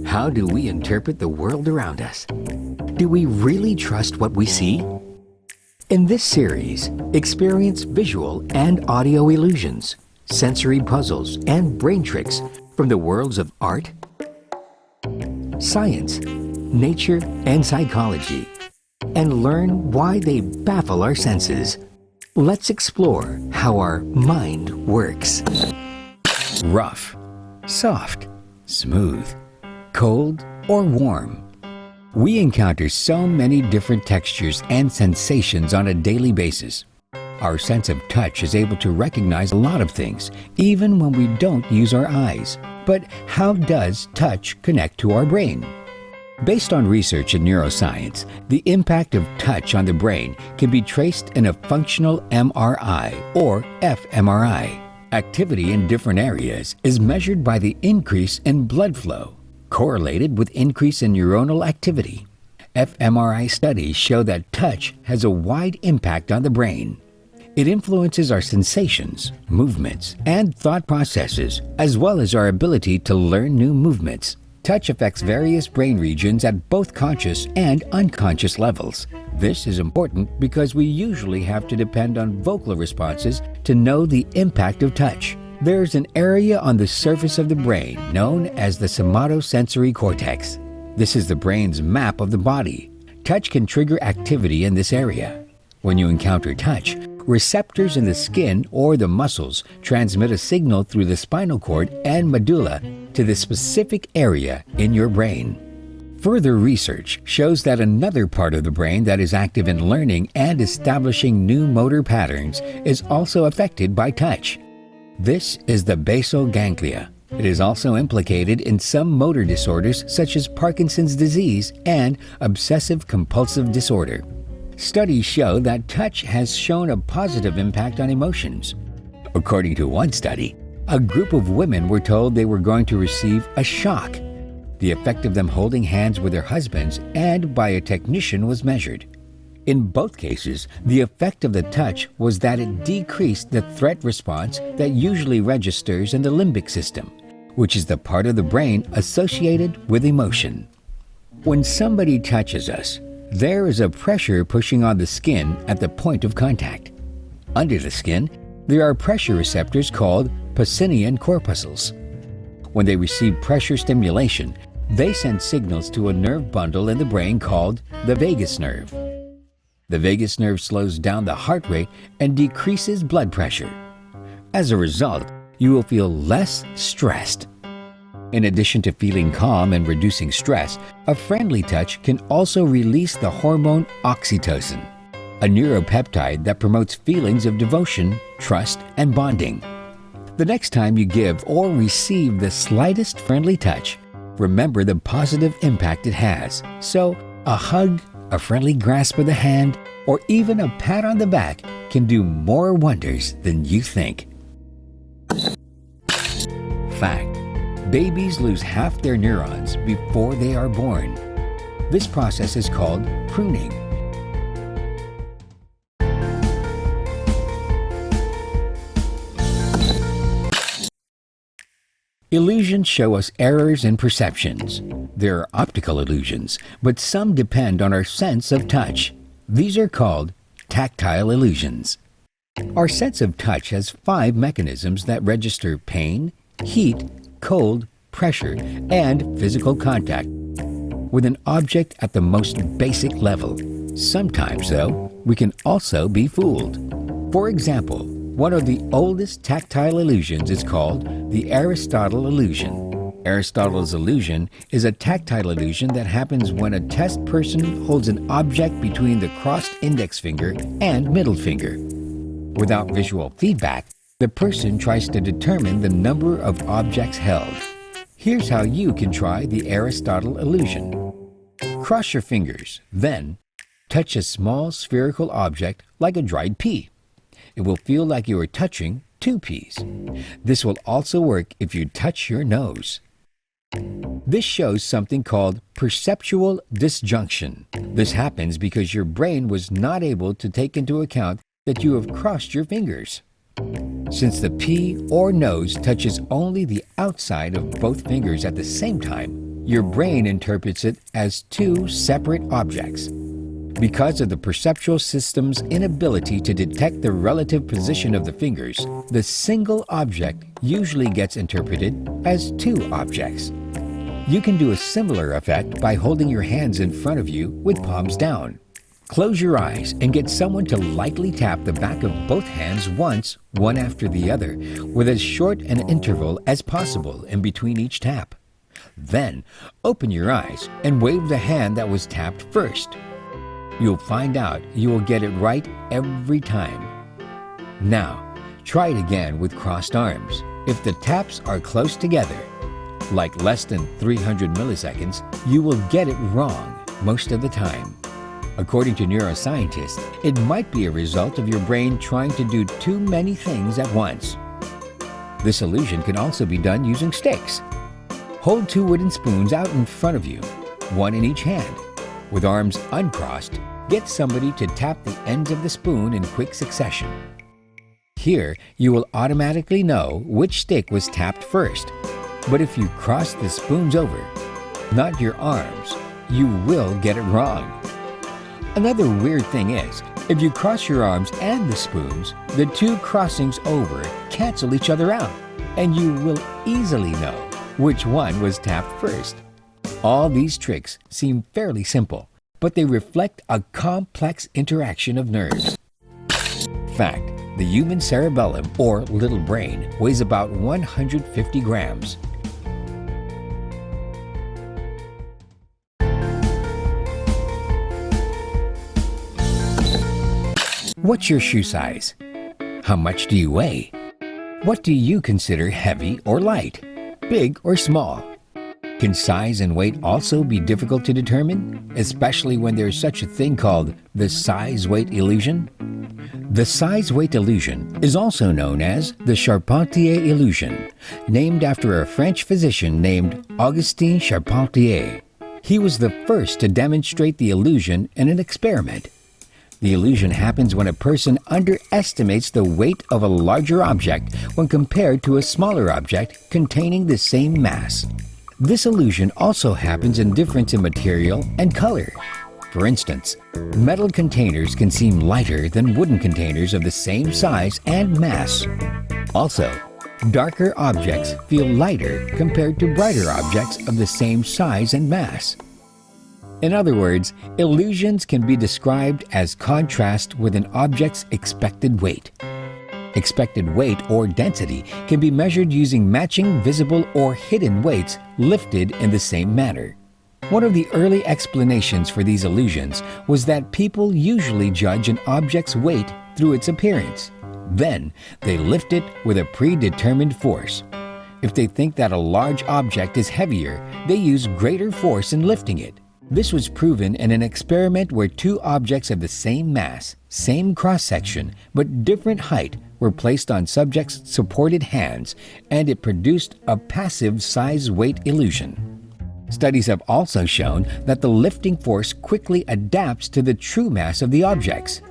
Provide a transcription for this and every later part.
How do we interpret the world around us? Do we really trust what we see? In this series, experience visual and audio illusions, sensory puzzles, and brain tricks from the worlds of art, science, nature, and psychology, and learn why they baffle our senses. Let's explore how our mind works. Rough, soft, smooth, cold, or warm. We encounter so many different textures and sensations on a daily basis. Our sense of touch is able to recognize a lot of things, even when we don't use our eyes. But how does touch connect to our brain? Based on research in neuroscience, the impact of touch on the brain can be traced in a functional MRI or fMRI. Activity in different areas is measured by the increase in blood flow, correlated with increase in neuronal activity. fMRI studies show that touch has a wide impact on the brain. It influences our sensations, movements, and thought processes, as well as our ability to learn new movements. Touch affects various brain regions at both conscious and unconscious levels. This is important because we usually have to depend on vocal responses to know the impact of touch. There's an area on the surface of the brain known as the somatosensory cortex. This is the brain's map of the body. Touch can trigger activity in this area. When you encounter touch, receptors in the skin or the muscles transmit a signal through the spinal cord and medulla to the specific area in your brain. Further research shows that another part of the brain that is active in learning and establishing new motor patterns is also affected by touch. This is the basal ganglia. It is also implicated in some motor disorders such as Parkinson's disease and obsessive-compulsive disorder. Studies show that touch has shown a positive impact on emotions. According to one study, a group of women were told they were going to receive a shock. The effect of them holding hands with their husbands and by a technician was measured. In both cases, the effect of the touch was that it decreased the threat response that usually registers in the limbic system, which is the part of the brain associated with emotion. When somebody touches us, there is a pressure pushing on the skin at the point of contact. Under the skin, there are pressure receptors called Pacinian corpuscles. When they receive pressure stimulation, they send signals to a nerve bundle in the brain called the vagus nerve. The vagus nerve slows down the heart rate and decreases blood pressure. As a result, you will feel less stressed. In addition to feeling calm and reducing stress, a friendly touch can also release the hormone oxytocin, a neuropeptide that promotes feelings of devotion, trust, and bonding. The next time you give or receive the slightest friendly touch, remember the positive impact it has. So, a hug, a friendly grasp of the hand, or even a pat on the back can do more wonders than you think. Fact: babies lose half their neurons before they are born. This process is called pruning. Illusions show us errors in perceptions. There are optical illusions, but some depend on our sense of touch. These are called tactile illusions. Our sense of touch has 5 mechanisms that register pain, heat, cold, pressure, and physical contact with an object at the most basic level. Sometimes, though, we can also be fooled. For example, one of the oldest tactile illusions is called the Aristotle illusion. Aristotle's illusion is a tactile illusion that happens when a test person holds an object between the crossed index finger and middle finger. Without visual feedback, the person tries to determine the number of objects held. Here's how you can try the Aristotle illusion. Cross your fingers, then touch a small spherical object like a dried pea. It will feel like you are touching 2 peas. This will also work if you touch your nose. This shows something called perceptual disjunction. This happens because your brain was not able to take into account that you have crossed your fingers. Since the P or nose touches only the outside of both fingers at the same time, your brain interprets it as two separate objects. Because of the perceptual system's inability to detect the relative position of the fingers, the single object usually gets interpreted as two objects. You can do a similar effect by holding your hands in front of you with palms down. Close your eyes and get someone to lightly tap the back of both hands once, one after the other, with as short an interval as possible in between each tap. Then, open your eyes and wave the hand that was tapped first. You'll find out you will get it right every time. Now, try it again with crossed arms. If the taps are close together, like less than 300 milliseconds, you will get it wrong most of the time. According to neuroscientists, it might be a result of your brain trying to do too many things at once. This illusion can also be done using sticks. Hold two wooden spoons out in front of you, one in each hand. With arms uncrossed, get somebody to tap the ends of the spoon in quick succession. Here, you will automatically know which stick was tapped first. But if you cross the spoons over, not your arms, you will get it wrong. Another weird thing is, if you cross your arms and the spoons, the two crossings over cancel each other out, and you will easily know which one was tapped first. All these tricks seem fairly simple, but they reflect a complex interaction of nerves. Fact: the human cerebellum, or little brain, weighs about 150 grams. What's your shoe size? How much do you weigh? What do you consider heavy or light, big or small? Can size and weight also be difficult to determine, especially when there's such a thing called the size-weight illusion? The size-weight illusion is also known as the Charpentier illusion, named after a French physician named Augustin Charpentier. He was the first to demonstrate the illusion in an experiment. The illusion happens when a person underestimates the weight of a larger object when compared to a smaller object containing the same mass. This illusion also happens in difference in material and color. For instance, metal containers can seem lighter than wooden containers of the same size and mass. Also, darker objects feel lighter compared to brighter objects of the same size and mass. In other words, illusions can be described as contrast with an object's expected weight. Expected weight or density can be measured using matching visible or hidden weights lifted in the same manner. One of the early explanations for these illusions was that people usually judge an object's weight through its appearance. Then, they lift it with a predetermined force. If they think that a large object is heavier, they use greater force in lifting it. This was proven in an experiment where two objects of the same mass, same cross-section, but different height were placed on subjects' supported hands, and it produced a passive size-weight illusion. Studies have also shown that the lifting force quickly adapts to the true mass of the objects,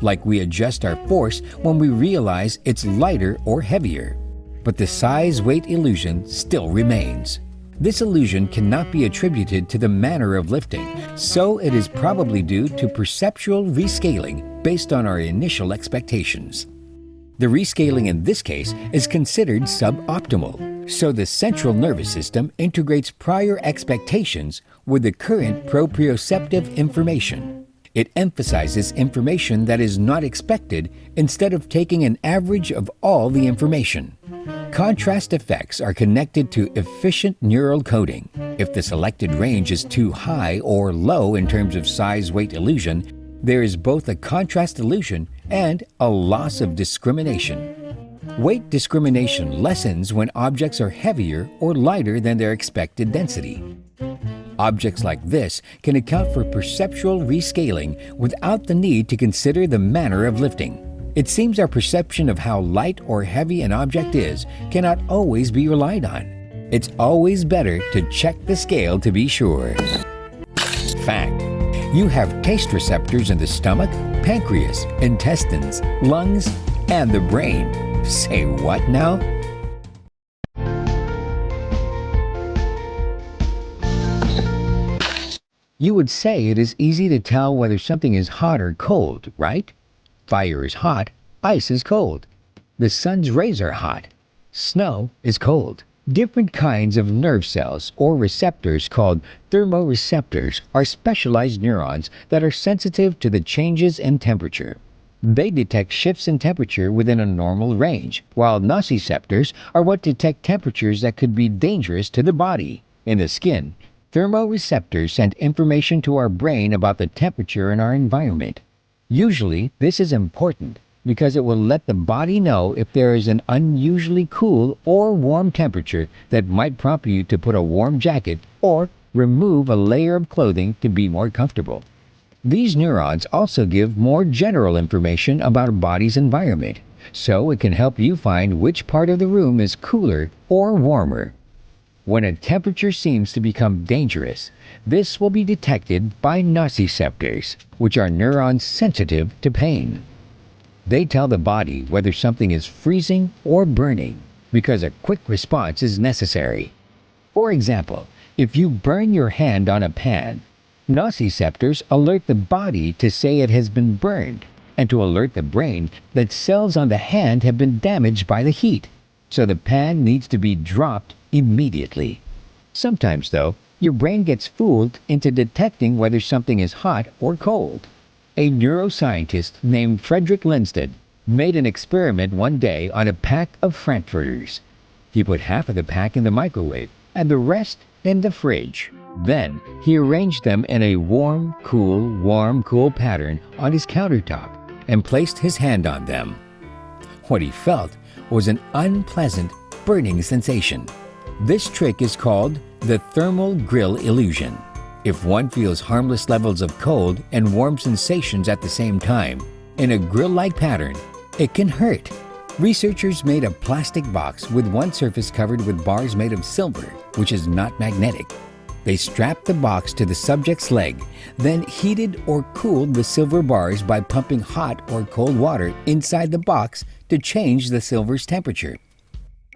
like we adjust our force when we realize it's lighter or heavier. But the size-weight illusion still remains. This illusion cannot be attributed to the manner of lifting, so it is probably due to perceptual rescaling based on our initial expectations. The rescaling in this case is considered suboptimal, so the central nervous system integrates prior expectations with the current proprioceptive information. It emphasizes information that is not expected instead of taking an average of all the information. Contrast effects are connected to efficient neural coding. If the selected range is too high or low in terms of size-weight illusion, there is both a contrast illusion and a loss of discrimination. Weight discrimination lessens when objects are heavier or lighter than their expected density. Objects like this can account for perceptual rescaling without the need to consider the manner of lifting. It seems our perception of how light or heavy an object is cannot always be relied on. It's always better to check the scale to be sure. Fact: you have taste receptors in the stomach, pancreas, intestines, lungs, and the brain. Say what now? You would say it is easy to tell whether something is hot or cold, right? Fire is hot, ice is cold. The sun's rays are hot, snow is cold. Different kinds of nerve cells or receptors called thermoreceptors are specialized neurons that are sensitive to the changes in temperature. They detect shifts in temperature within a normal range, while nociceptors are what detect temperatures that could be dangerous to the body. In the skin, thermoreceptors send information to our brain about the temperature in our environment. Usually, this is important because it will let the body know if there is an unusually cool or warm temperature that might prompt you to put a warm jacket or remove a layer of clothing to be more comfortable. These neurons also give more general information about a body's environment, so it can help you find which part of the room is cooler or warmer. When a temperature seems to become dangerous, this will be detected by nociceptors, which are neurons sensitive to pain. They tell the body whether something is freezing or burning, because a quick response is necessary. For example, if you burn your hand on a pan, nociceptors alert the body to say it has been burned, and to alert the brain that cells on the hand have been damaged by the heat, so the pan needs to be dropped immediately. Sometimes, though, your brain gets fooled into detecting whether something is hot or cold. A neuroscientist named Frederick Lindstedt made an experiment one day on a pack of frankfurters. He put half of the pack in the microwave and the rest in the fridge. Then he arranged them in a warm, cool pattern on his countertop and placed his hand on them. What he felt was an unpleasant, burning sensation. This trick is called the thermal grill illusion. If one feels harmless levels of cold and warm sensations at the same time, in a grill-like pattern, it can hurt. Researchers made a plastic box with one surface covered with bars made of silver, which is not magnetic. They strapped the box to the subject's leg, then heated or cooled the silver bars by pumping hot or cold water inside the box to change the silver's temperature.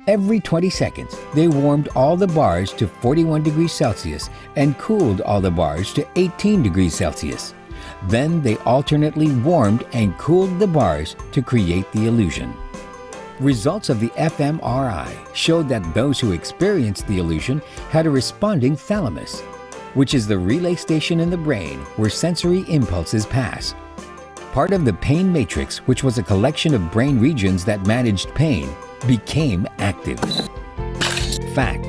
Every 20 seconds, they warmed all the bars to 41 degrees Celsius and cooled all the bars to 18 degrees Celsius. Then they alternately warmed and cooled the bars to create the illusion. Results of the fMRI showed that those who experienced the illusion had a responding thalamus, which is the relay station in the brain where sensory impulses pass. Part of the pain matrix, which was a collection of brain regions that managed pain, became active. Fact: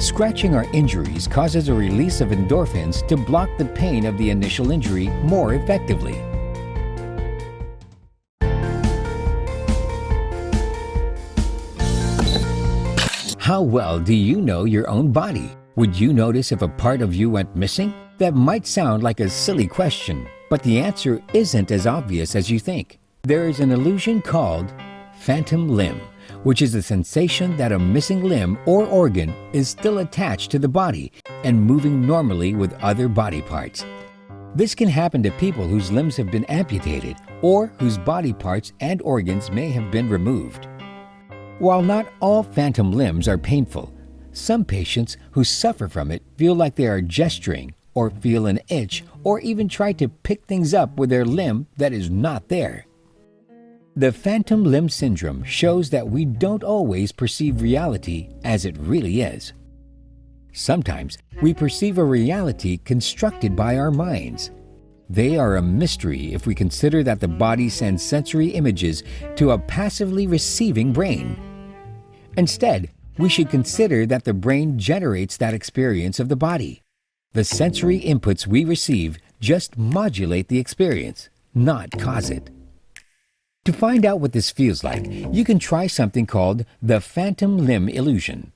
scratching our injuries causes a release of endorphins to block the pain of the initial injury more effectively. How well do you know your own body? Would you notice if a part of you went missing? That might sound like a silly question, but the answer isn't as obvious as you think. There is an illusion called phantom limb, which is the sensation that a missing limb or organ is still attached to the body and moving normally with other body parts. This can happen to people whose limbs have been amputated or whose body parts and organs may have been removed. While not all phantom limbs are painful, some patients who suffer from it feel like they are gesturing or feel an itch or even try to pick things up with their limb that is not there. The phantom limb syndrome shows that we don't always perceive reality as it really is. Sometimes we perceive a reality constructed by our minds. They are a mystery if we consider that the body sends sensory images to a passively receiving brain. Instead, we should consider that the brain generates that experience of the body. The sensory inputs we receive just modulate the experience, not cause it. To find out what this feels like, you can try something called the phantom limb illusion.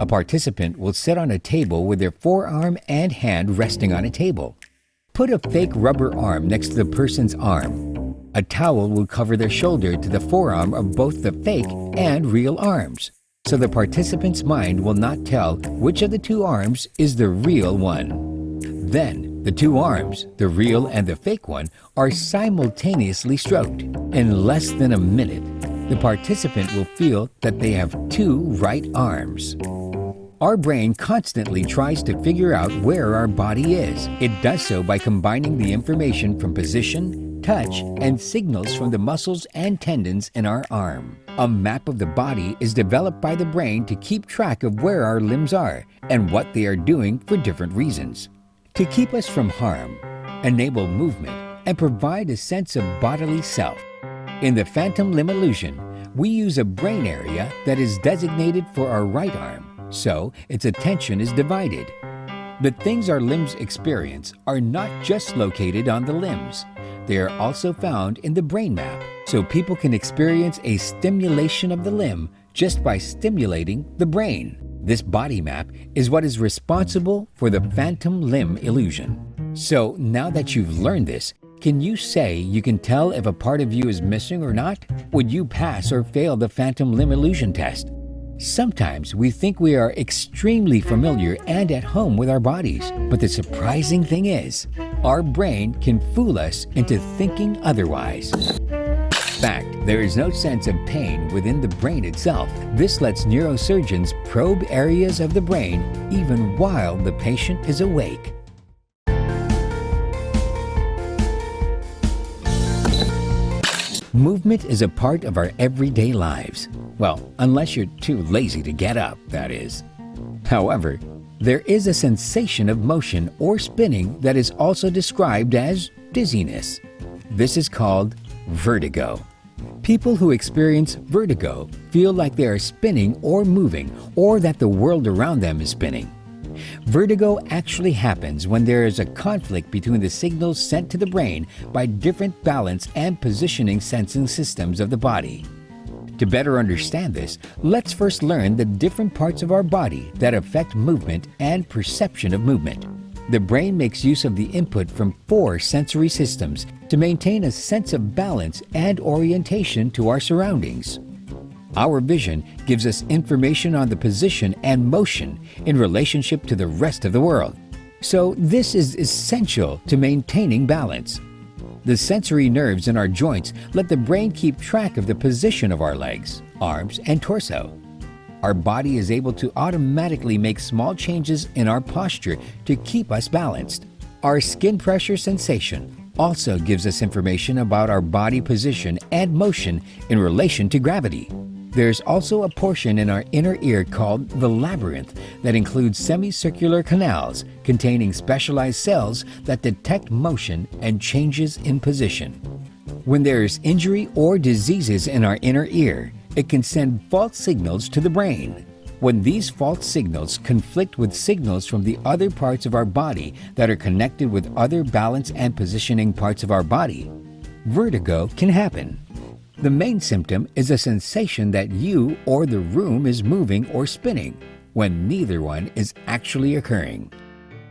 A participant will sit on a table with their forearm and hand resting on a table. Put a fake rubber arm next to the person's arm. A towel will cover their shoulder to the forearm of both the fake and real arms, so the participant's mind will not tell which of the two arms is the real one. Then, the two arms, the real and the fake one, are simultaneously stroked in less than a minute. the participant will feel that they have two right arms. Our brain constantly tries to figure out where our body is. It does so by combining the information from position, touch, and signals from the muscles and tendons in our arm. A map of the body is developed by the brain to keep track of where our limbs are and what they are doing for different reasons. To keep us from harm, enable movement, and provide a sense of bodily self. In the phantom limb illusion, we use a brain area that is designated for our right arm, so its attention is divided. The things our limbs experience are not just located on the limbs. They are also found in the brain map, so people can experience a stimulation of the limb just by stimulating the brain. This body map is what is responsible for the phantom limb illusion. So now that you've learned this, can you say you can tell if a part of you is missing or not? Would you pass or fail the phantom limb illusion test? Sometimes we think we are extremely familiar and at home with our bodies, but the surprising thing is, our brain can fool us into thinking otherwise. In fact, there is no sense of pain within the brain itself. This lets neurosurgeons probe areas of the brain even while the patient is awake. Movement is a part of our everyday lives. Well, unless you're too lazy to get up, that is. However, there is a sensation of motion or spinning that is also described as dizziness. This is called vertigo. People who experience vertigo feel like they are spinning or moving, or that the world around them is spinning. Vertigo actually happens when there is a conflict between the signals sent to the brain by different balance and positioning sensing systems of the body. To better understand this, let's first learn the different parts of our body that affect movement and perception of movement. The brain makes use of the input from 4 sensory systems to maintain a sense of balance and orientation to our surroundings. Our vision gives us information on the position and motion in relationship to the rest of the world. So this is essential to maintaining balance. The sensory nerves in our joints let the brain keep track of the position of our legs, arms, and torso. Our body is able to automatically make small changes in our posture to keep us balanced. Our skin pressure sensation also gives us information about our body position and motion in relation to gravity. There's also a portion in our inner ear called the labyrinth that includes semicircular canals containing specialized cells that detect motion and changes in position. When there is injury or diseases in our inner ear, it can send false signals to the brain. When these false signals conflict with signals from the other parts of our body that are connected with other balance and positioning parts of our body, vertigo can happen. The main symptom is a sensation that you or the room is moving or spinning, when neither one is actually occurring.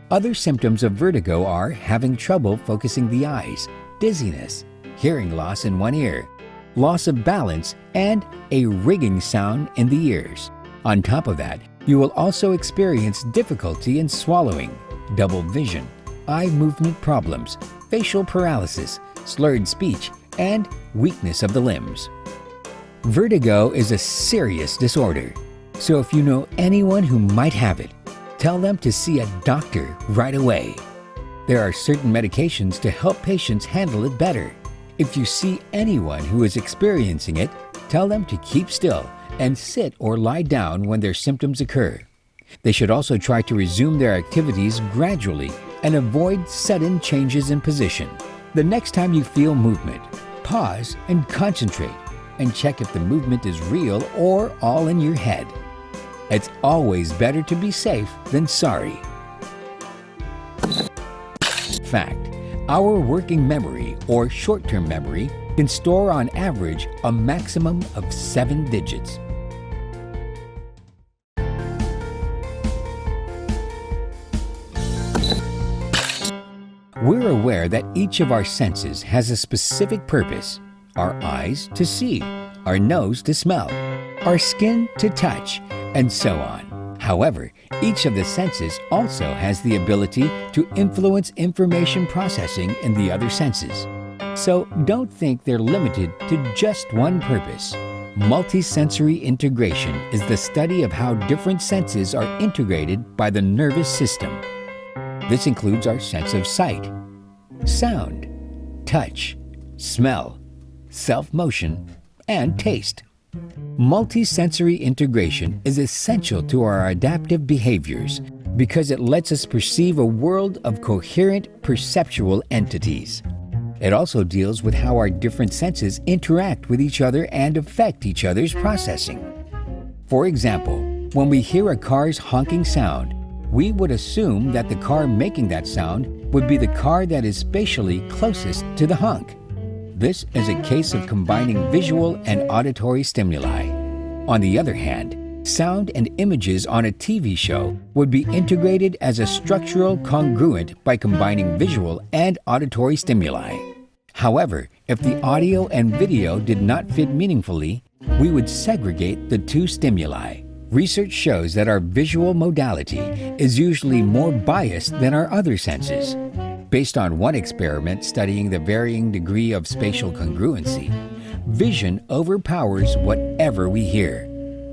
Other symptoms of vertigo are having trouble focusing the eyes, dizziness, hearing loss in one ear, loss of balance, and a ringing sound in the ears. On top of that, you will also experience difficulty in swallowing, double vision, eye movement problems, facial paralysis, slurred speech, and weakness of the limbs. Vertigo is a serious disorder, so if you know anyone who might have it, tell them to see a doctor right away. There are certain medications to help patients handle it better. If you see anyone who is experiencing it, tell them to keep still and sit or lie down when their symptoms occur. They should also try to resume their activities gradually and avoid sudden changes in position. The next time you feel movement, pause and concentrate and check if the movement is real or all in your head. It's always better to be safe than sorry. Fact: our working memory or short-term memory can store on average a maximum of 7 digits. We're aware that each of our senses has a specific purpose. Our eyes to see, our nose to smell, our skin to touch, and so on. However, each of the senses also has the ability to influence information processing in the other senses. So don't think they're limited to just one purpose. Multisensory integration is the study of how different senses are integrated by the nervous system. This includes our sense of sight, sound, touch, smell, self-motion, and taste. Multisensory integration is essential to our adaptive behaviors because it lets us perceive a world of coherent perceptual entities. It also deals with how our different senses interact with each other and affect each other's processing. For example, when we hear a car's honking sound, we would assume that the car making that sound would be the car that is spatially closest to the honk. This is a case of combining visual and auditory stimuli. On the other hand, sound and images on a TV show would be integrated as a structural congruent by combining visual and auditory stimuli. However, if the audio and video did not fit meaningfully, we would segregate the two stimuli. Research shows that our visual modality is usually more biased than our other senses. Based on one experiment studying the varying degree of spatial congruency, vision overpowers whatever we hear.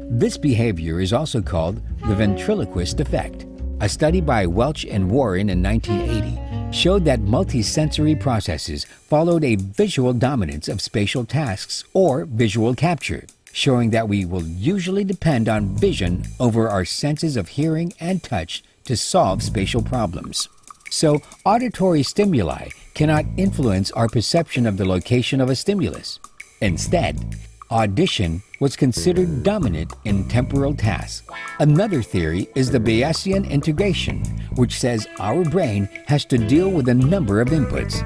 This behavior is also called the ventriloquist effect. A study by Welch and Warren in 1980 showed that multisensory processes followed a visual dominance of spatial tasks or visual capture, showing that we will usually depend on vision over our senses of hearing and touch to solve spatial problems. So, auditory stimuli cannot influence our perception of the location of a stimulus. Instead, audition was considered dominant in temporal tasks. Another theory is the Bayesian integration, which says our brain has to deal with a number of inputs.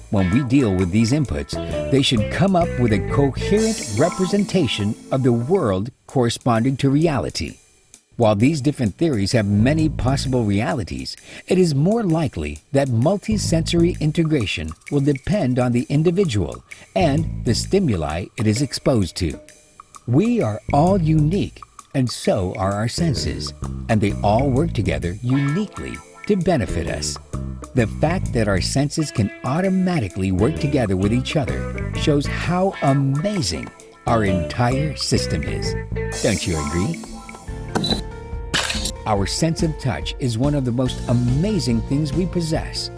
When we deal with these inputs, they should come up with a coherent representation of the world corresponding to reality. While these different theories have many possible realities, it is more likely that multisensory integration will depend on the individual and the stimuli it is exposed to. We are all unique, and so are our senses, and they all work together uniquely to benefit us. The fact that our senses can automatically work together with each other shows how amazing our entire system is. Don't you agree? Our sense of touch is one of the most amazing things we possess.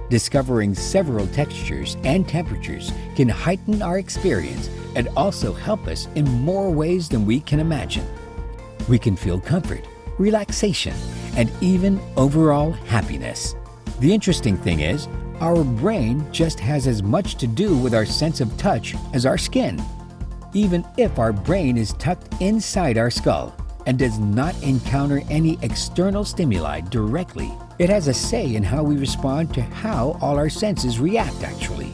Discovering several textures and temperatures can heighten our experience and also help us in more ways than we can imagine. We can feel comfort, relaxation, and even overall happiness. The interesting thing is, our brain just has as much to do with our sense of touch as our skin. Even if our brain is tucked inside our skull and does not encounter any external stimuli directly, it has a say in how we respond to how all our senses react actually.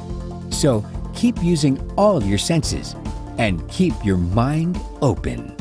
So keep using all your senses and keep your mind open.